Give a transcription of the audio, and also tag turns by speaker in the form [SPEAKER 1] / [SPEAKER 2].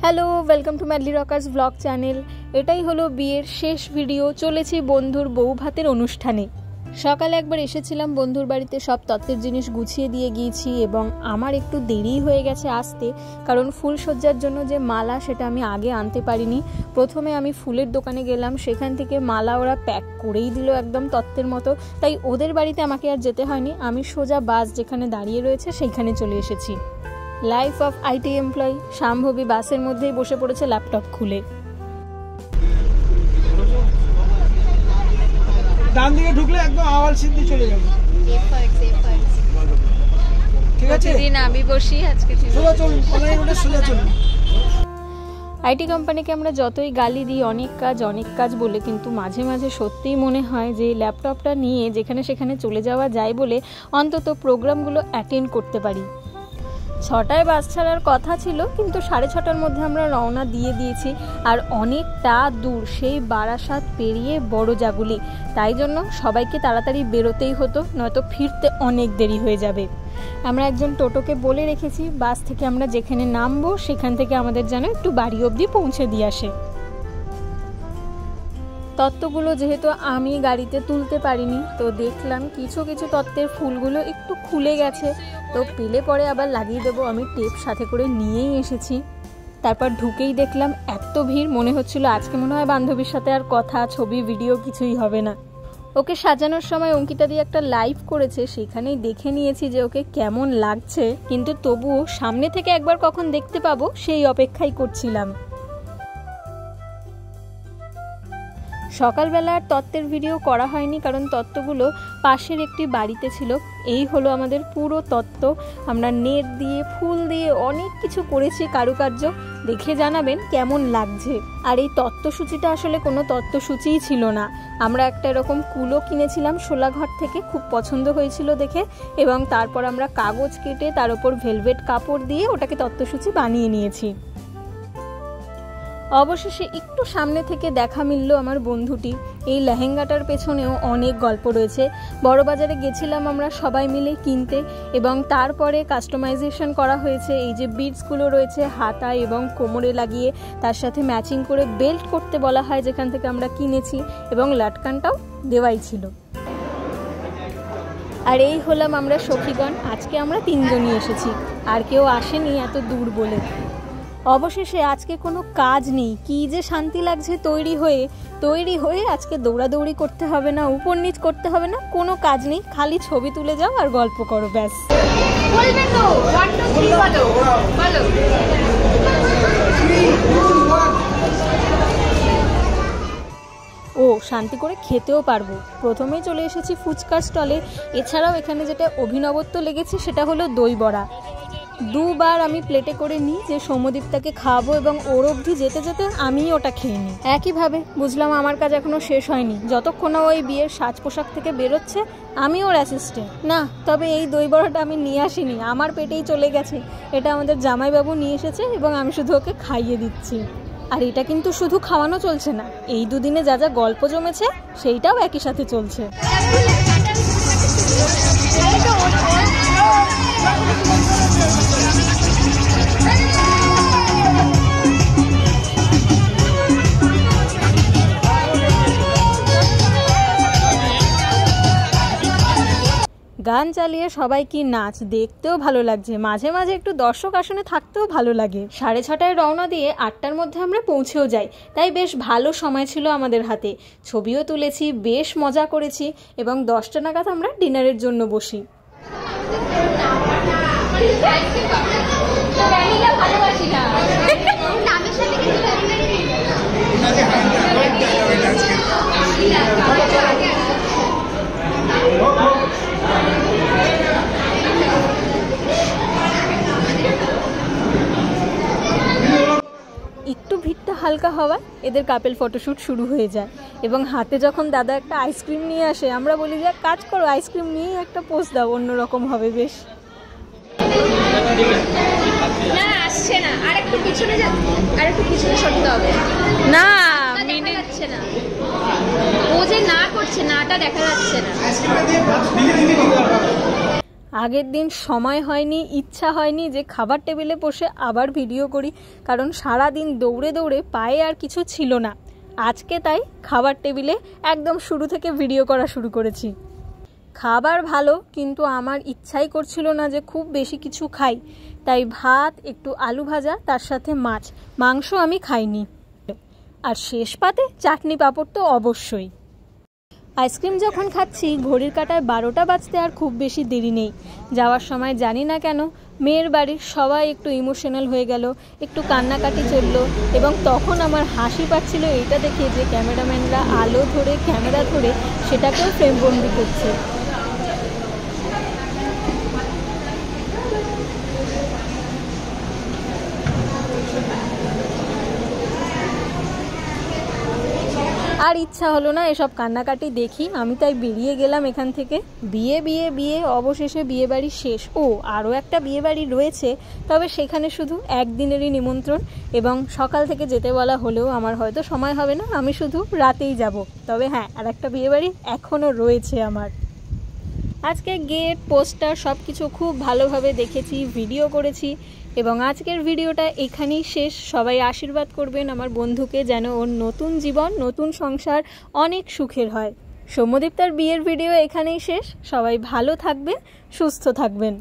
[SPEAKER 1] Hello, welcome to madly Rockerz blog channel. এটাই হলো বিয়ের শেষ ভিডিও। চলেছি বন্ধুর বউ ভাতের অনুষ্ঠানে। সকালে একবার এসেছিলাম বন্ধুর বাড়িতে, সব তত্ত্বের জিনিস গুছিয়ে দিয়ে গিয়েছি এবং আমার একটু দেরি হয়ে গেছে আসতে, কারণ ফুল সজ্জার জন্য যে মালা সেটা আমি আগে আনতে পারিনি। প্রথমে আমি ফুলের দোকানে গেলাম, সেখান থেকে মালা ওরা প্যাক করেই দিল একদম তত্ত্বের মতো, তাই ওদের বাড়িতে আমাকে আর যেতে হয়নি। আমি সোজা বাস যেখানে দাঁড়িয়ে রয়েছে সেইখানে চলে এসেছি। Life of IT employee Shambhavi বাসের মধ্যেই বসে পড়েছে ল্যাপটপ খুলে।
[SPEAKER 2] ডান দিকে ঢুকলে একদম আওয়াল সিদ্ধি চলে যাবে। ঠিক আছে,
[SPEAKER 1] দিন আমি বসি, আজকে
[SPEAKER 2] সোজা চলুন, কল্যাণী রোডে সোজা চলুন।
[SPEAKER 1] আইটি কোম্পানিকে আমরা যতই গালি দিই অনেক কাজ বলে, কিন্তু মাঝে মাঝে সত্যিই মনে হয় যে ল্যাপটপটা নিয়ে যেখানে সেখানে চলে যাওয়া যায় বলে অন্তত প্রোগ্রামগুলো অ্যাটেন্ড করতে পারি। 6টায় বাস ছাড়ার কথা ছিল, কিন্তু 6:30টার মধ্যে আমরা রওনা দিয়ে দিয়েছি। আর অনেকটা দূর, সেই বারাসাত পেরিয়ে বড় জাগুলি, তাই জন্য সবাইকে তাড়াতাড়ি বেরোতেই হতো, নয়তো ফিরতে অনেক দেরি হয়ে যাবে। আমরা একজন টোটোকে বলে রেখেছি বাস থেকে আমরা যেখানে নামবো সেখান থেকে আমাদের যেন একটু বাড়ি অবধি পৌঁছে দিয়ে আসে। তত্ত্বগুলো যেহেতু আমি গাড়িতে তুলতে পারিনি, তো দেখলাম কিছু তত্ত্বের ফুলগুলো একটু খুলে গেছে, তো পেলে পরে আবার লাগিয়ে দেবো। আমি টেপ সাথে করে নিয়েই এসেছি। তারপর ঢুকেই দেখলাম এত ভিড়, মনে হচ্ছিল আজকে মনে হয় বান্ধবীর সাথে আর কথা, ছবি, ভিডিও কিছুই হবে না। ওকে সাজানোর সময় অঙ্কিতা দিয়ে একটা লাইভ করেছে, সেখানেই দেখে নিয়েছি যে ওকে কেমন লাগছে, কিন্তু তবুও সামনে থেকে একবার কখন দেখতে পাবো সেই অপেক্ষাই করছিলাম। সকালবেলা আর তত্ত্বের ভিডিও করা হয়নি, কারণ তত্ত্বগুলো পাশের একটি বাড়িতে ছিল। এই হলো আমাদের পুরো তত্ত্ব। আমরা নেট দিয়ে, ফুল দিয়ে অনেক কিছু করেছি কারুকার্য, দেখে জানাবেন কেমন লাগছে। আর এই তত্ত্বসূচিটা আসলে কোনো তত্ত্বসূচিই ছিল না, আমরা একটা এরকম কুলো কিনেছিলাম শোলাঘর থেকে, খুব পছন্দ হয়েছিল দেখে, এবং তারপর আমরা কাগজ কেটে তার উপর ভেলভেট কাপড় দিয়ে ওটাকে তত্ত্বসূচি বানিয়ে নিয়েছি। অবশেষে একটু সামনে থেকে দেখা মিলল আমার বন্ধুটি। এই লেহেঙ্গাটার পেছনেও অনেক গল্প রয়েছে। বড়বাজারে গেছিলাম আমরা সবাই মিলে কিনতে, এবং তারপরে কাস্টমাইজেশন করা হয়েছে। এই যে বিডসগুলো রয়েছে হাতা এবং কোমরে লাগিয়ে, তার সাথে ম্যাচিং করে বেল্ট করতে বলা হয় যেখান থেকে আমরা কিনেছি, এবং লাটকানটাও দেওয়াই ছিল। আর এই হলাম আমরা সখীগণ। আজকে আমরা 3জনই এসেছি, আর কেউ আসেনি এত দূর বলে। অবশেষে আজকে কোনো কাজ নেই, কি যে শান্তি লাগছে। তৈরি হয়ে আজকে দৌড়াদৌড়ি করতে হবে না, উপর নিচ করতে হবে না, কোনো কাজ নেই, খালি ছবি তুলে যাও আর গল্প করো, ব্যাস। ও শান্তি করে খেতেও পারবো। প্রথমেই চলে এসেছি ফুচকার স্টলে। এছাড়াও এখানে যেটা অভিনবত্ব লেগেছে সেটা হলো দই বড়া। 2বার আমি প্লেটে করে নিই যে সৌম্যদীপটাকে খাওয়াবো, এবং ওর অবধি যেতে যেতে আমি ওটা খেয়ে নিই। একইভাবে বুঝলাম আমার কাজ এখনো শেষ হয়নি, যতক্ষণ না ওই বিয়ের সাজ পোশাক থেকে বেরোচ্ছে আমি ওর অ্যাসিস্ট্যান্ট না। তবে এই দই বড়াটা আমি নিয়ে আসিনি, আমার পেটেই চলে গেছে। এটা আমাদের জামাইবাবু নিয়ে এসেছে এবং আমি শুধু ওকে খাইয়ে দিচ্ছি। আর এটা কিন্তু শুধু খাওয়ানো চলছে না, এই দুদিনে যা যা গল্প জমেছে সেইটাও একই সাথে চলছে। গান চালিয়ে সবাই কি নাচ, দেখতেও ভালো লাগছে। মাঝে মাঝে একটু দর্শক আসনে থাকতেও ভালো লাগে। 6:30টায় রওনা দিয়ে 8টার মধ্যে আমরা পৌঁছেও যাই, তাই বেশ ভালো সময় ছিল আমাদের হাতে। ছবিও তুলেছি, বেশ মজা করেছি, এবং 10টা নাগাদ আমরা ডিনারের জন্য বসি। একটু ভিড়টা হালকা হওয়ায় এদের কাপেল ফটোশ্যুট শুরু হয়ে যায়, এবং হাতে যখন দাদা একটা আইসক্রিম নিয়ে আসে আমরা বলি যে কাজ করো, আইসক্রিম নিয়েই একটা পোজ দাও, অন্যরকম হবে বেশ।
[SPEAKER 3] না আসছে না, আরেকটু পিছনে যা, আরেকটু পিছনে সরতে হবে।
[SPEAKER 1] না
[SPEAKER 3] দেখা যাচ্ছে না, ও যে না করছে, নাটা দেখা যাচ্ছে না।
[SPEAKER 1] আগের দিন সময় হয়নি, ইচ্ছা হয়নি যে খাবার টেবিলে বসে আবার ভিডিও করি, কারণ সারা দিন দৌড়ে দৌড়ে পায়ে আর কিছু ছিল না। আজকে তাই খাবার টেবিলে একদম শুরু থেকে ভিডিও করা শুরু করেছি। খাবার ভালো, কিন্তু আমার ইচ্ছাই করছিল না যে খুব বেশি কিছু খাই, তাই ভাত, একটু আলু ভাজা, তার সাথে মাছ, মাংস আমি খাইনি। আর শেষ পাতে চাটনি পাঁপড় তো অবশ্যই। আইসক্রিম যখন খাচ্ছি ঘড়ির কাঁটায় 12টা বাজতে আর খুব বেশি দেরি নেই। যাওয়ার সময় জানি না কেন মেয়ের বাড়ির সবাই একটু ইমোশনাল হয়ে গেল, একটু কান্নাকাটি চললো, এবং তখন আমার হাসি পাচ্ছিল এইটা দেখে যে ক্যামেরাম্যানরা আলো ধরে, ক্যামেরা ধরে সেটাকেও ফ্রেমবন্দি করছে। আর ইচ্ছা হলো না এসব কান্নাকাটি দেখি, আমি তাই বেরিয়ে গেলাম এখান থেকে। বিয়ে অবশেষে বিয়ে বাড়ি শেষ। আরও একটা বিয়ে বাড়ি রয়েছে, তবে সেখানে শুধু একদিনেরই নিমন্ত্রণ, এবং সকাল থেকে যেতে বলা হলেও আমার হয়তো সময় হবে না, আমি শুধু রাতেই যাব। তবে হ্যাঁ, আর একটা বিয়ে বাড়ি এখনও রয়েছে আমার। আজকে গেট, পোস্টার সব কিছু খুব ভালোভাবে দেখেছি, ভিডিও করেছি, এবং আজকের ভিডিওটা এখানেই শেষ। সবাই আশীর্বাদ করবেন আমার বন্ধুকে, যেন ওর নতুন জীবন, নতুন সংসার অনেক সুখের হয়। সৌম্যদীপ্তার বিয়ের ভিডিও এখানেই শেষ। সবাই ভালো থাকবেন, সুস্থ থাকবেন।